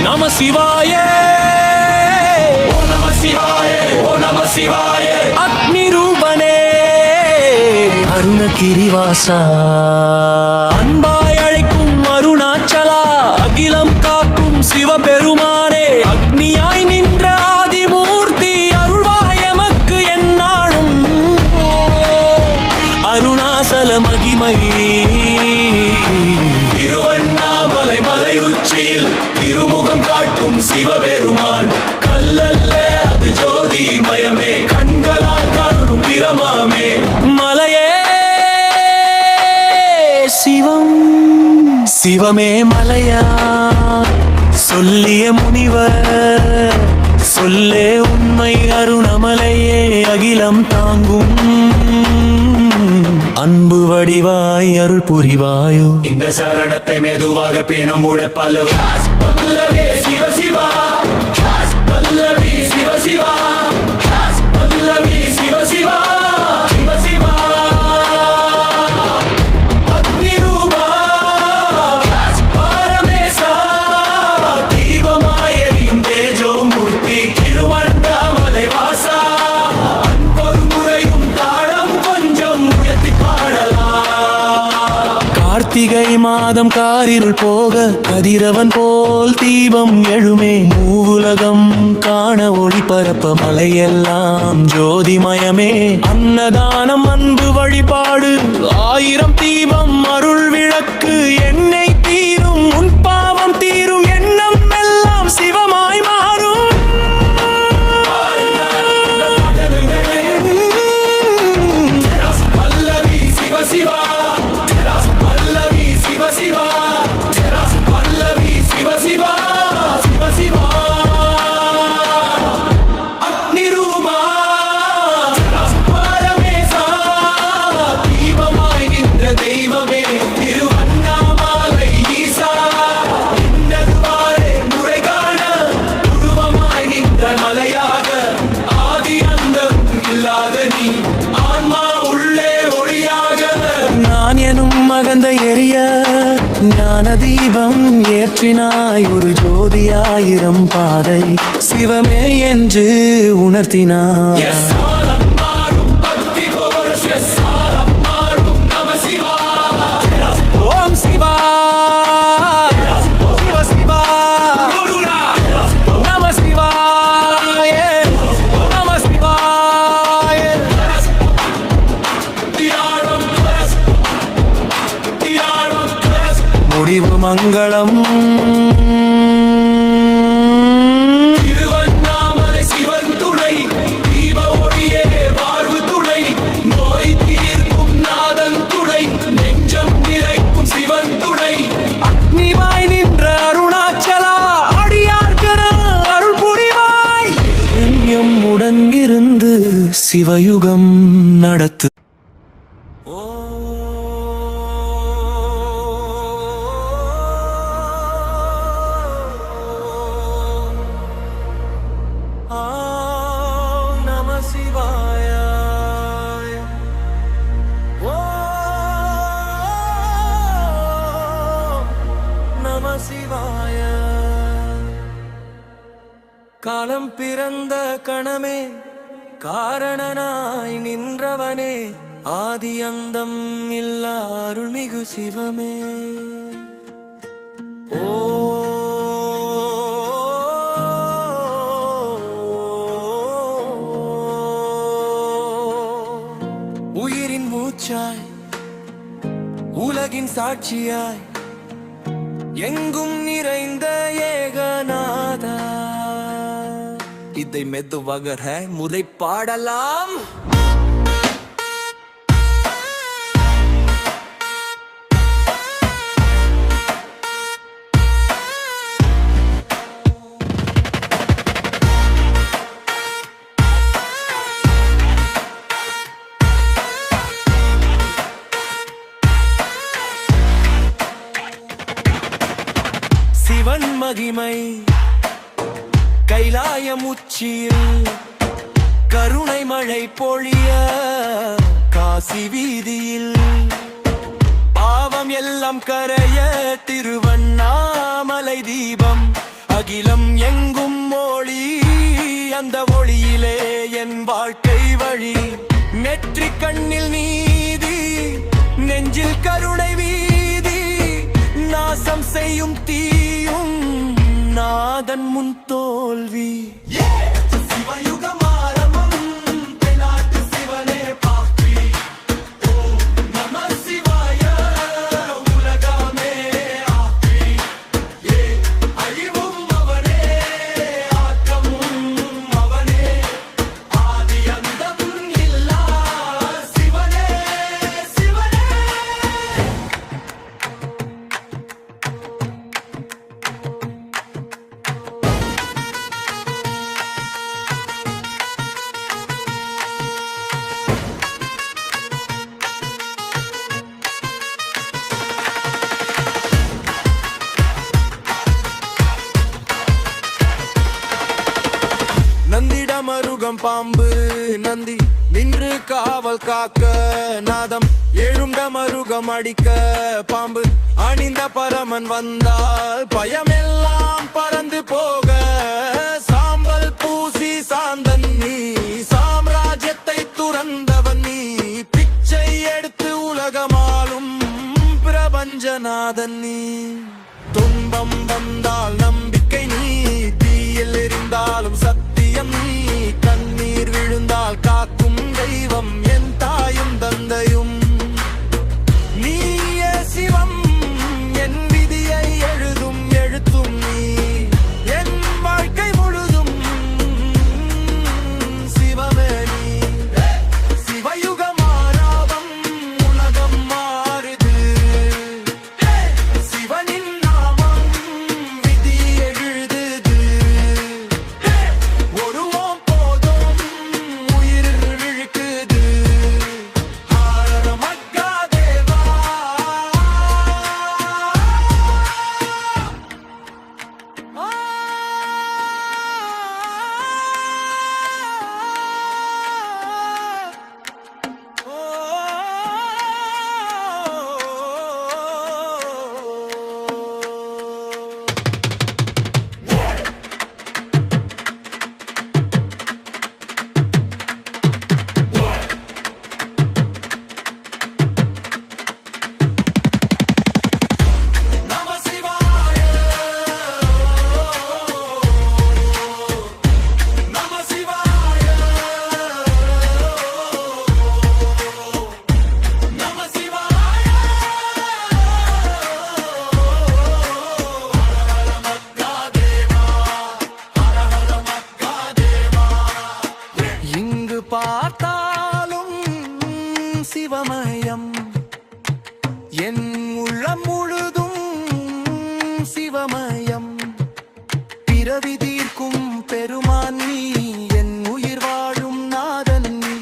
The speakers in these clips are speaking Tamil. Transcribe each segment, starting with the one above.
நம சிவாய ஓ நம சிவாய ஓ நம சிவாய அக்னி ரூபனே அருணகிரிவாசா அன்பாய் அழைக்கும் அருணாச்சலா அகிலம் காக்கும் சிவபெருமானே அக்னியாய் நின்ற ஆதிமூர்த்தி அருள்வாய் எமக்கு எந்நாளும் அருணாசல மகிமை திருவண்ணாமலை மலை உச்சியில் திருமுகம் காட்டும் சிவபெருமான் கல்லல்ல அது ஜோதி மயமே கண்களால் காணும் பிரமாமே மலையே சிவம் சிவமே மலையா சொல்லிய முனிவர் சொல்லே உண்மை அருணமலையே அகிலம் தாங்கும் அன்பு வடிவாய் அருள் புரிவாயோ இந்த சரணத்தை மெதுவாக பேணும் உழைப்பல்லு சிவ சிவா பல்லவி சிவ சிவா பல்லவி சிவ சிவா சிவ சிவா அக்னி ரூபா பரமேசா தீபமாய் எரியும் தேஜோ மூர்த்தி திருவண்ணாமலை வாசா அன்பொரு முறையும் தாளம் கொஞ்சம் உயர்த்தி பாடலாம் கார்த்திகை மாதம் காரிருள் போக கதிரவன் போல் தீபம் எழுமே மூவுலகம் காண ஒளி பரப்ப மலையெல்லாம் ஜோதிமயமே அன்னதானம் அன்பு வழிபாடு ஆயிரம் தீபம் அருள் விளக்கு எண்ணெய் தீரும் உன் பாவம் தீரும் எண்ணம் எல்லாம் சிவமாய் மாறும் பல்லவி சிவ சிவா பல்லவி சிவ சிவா பல்லவி சிவ சிவா சிவ சிவா அக்னி ரூபா பரமேசா தீபமாய் நின்ற தெய்வமே திருவண்ணாமலை ஈசா இன்னதுவாரே முறை காண உருவமாய் நின்ற மலையாக ஆதி அந்தம் இல்லாத நீ ஆன்மா உள்ளே ஒளியாக நான் எனும் மகந்த எரிய ஞான தீபம் ஏற்றினாய் ஒரு ஜோதியாயிரம் பாதை சிவமே என்று உணர்த்தினாய் ஓம் சிவா சிவ சிவா நம சிவாய நம சிவாய முடிவு மங்களம் திருவண்ணாமலை சிவன் துணை தீப ஒளியே வாழ்வு துணை நோய் தீர்க்கும் நாதன் துணை நெஞ்சம் நிறைக்கும் சிவன் துணை அக்னிவாய் நின்ற அருணாச்சலா அடியார்கர அருள் புரிவாய் உடன் இருந்து சிவயுகம் நடத்து சிவாய காலம் பிறந்த கணமே காரணனாய் நின்றவனே ஆதி அந்தம் இல்லா அருள்மிகு சிவமே ஓ உயிரின் மூச்சாய் உலகின் சாட்சியாய் எங்கும் நிறைந்த ஏகநாதா இதை மெதுவாக முறை பாடலாம் சிவன் மகிமை கைலாயம் உச்சியில் கருணை மழை பொழிய காசி வீதியில் பாவம் எல்லாம் கரைய திருவண்ணாமலை தீபம் அகிலம் எங்கும் ஒளி, அந்த ஒளியிலே என் வாழ்க்கை வழி. நெற்றிக் கண்ணில் நீதி, நெஞ்சில் கருணை வீதி. நாசம் செய்யும் தீயும் நாதன் முன் தோல்வி. சிவயுகம் ஆரம்பம், தென்னாட்டு சிவனே பாப்பி. ஓம் நம சிவாய, உலகமே ஆப்பி. அழிவும் அவனே, ஆக்கமும் அவனே. ஆதி அந்தம் இல்லா சிவனே, சிவனே. நந்திடமருகம் பாம்பு நந்தி நின்று காவல் காக்க. நாதம் எழும் டமருகம் அடிக்க. பாம்பு அணிந்த பரமன் வந்தால் பயமெல்லாம் பறந்து போக. சாம்பல் பூசி சாந்தன் நீ, சாம்ராஜ்யத்தை துறந்தவன் நீ. பிச்சை எடுத்து உலகமாலும் பிரபஞ்சநாதன் நீ. துன்பம் வந்தால் நம்பிக்கை நீ, தீயில் எரிந்தாலும் சத்தியம் நீ. கண்ணீர் விழுந்தால் காக்கும் தெய்வம் என் தாயும் தந்தையும். நீயே சிவம், என் விதியை எழுதும் எழுத்தும் நீ. என் வாழ்க்கை முழுதும் சிவமே நீ. சிவயுகம் ஆரம்பம், உலகம் மாறுது. சிவனின் நாமம் விதி எழுதுது. ஒருவோம் போதும் உயிர் இழுக்குது. ஹர மகாதேவா. நம சிவாய, நம சிவாய, நம சிவாய. ஹர மகாதேவா, ஹர ஹர மகாதேவா. இங்கு பார்த்தாலும் சிவமயம், என் உள்ளம் முழுதும் சிவமயம். பிறவி தீர்க்கும் பெருமான் நீ, என் உயிர் வாழும் நாதன் நீ.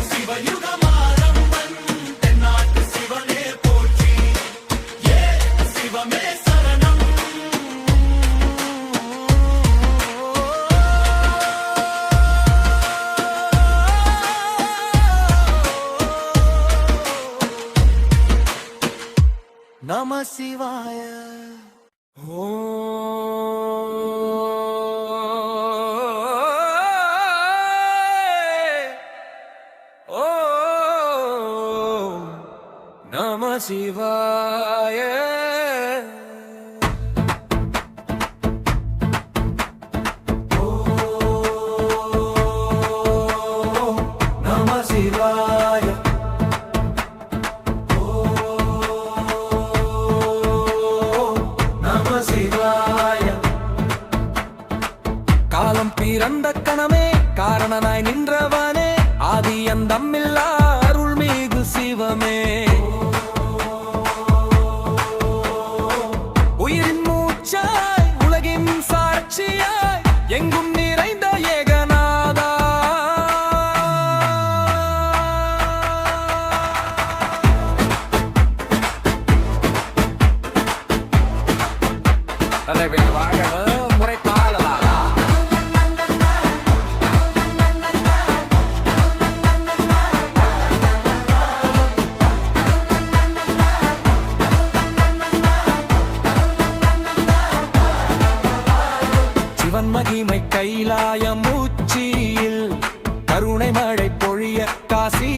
சிவயுகம் ஆரம்பம், தென்னாட்டு சிவனே போற்றி. சிவமே சரணம். நம சிவாய. ஓ நம சிவாய. நம சிவாய. நம சிவாய. காலம் பிறந்த கணமே, காரணனாய் நின்றவனே. ஆதி அந்தமில்லா அருள்மிகு சிவமே. உயிரின் மூச்சாய், உலகின் சாட்சியாய், எங்கும் நிறைந்த ஏகநாதா. தலைவில் வாழணும் முறைப்பாளரா. சிவன் மகிமை கைலாய மூச்சியில் கருணை மழை பொழிய காசி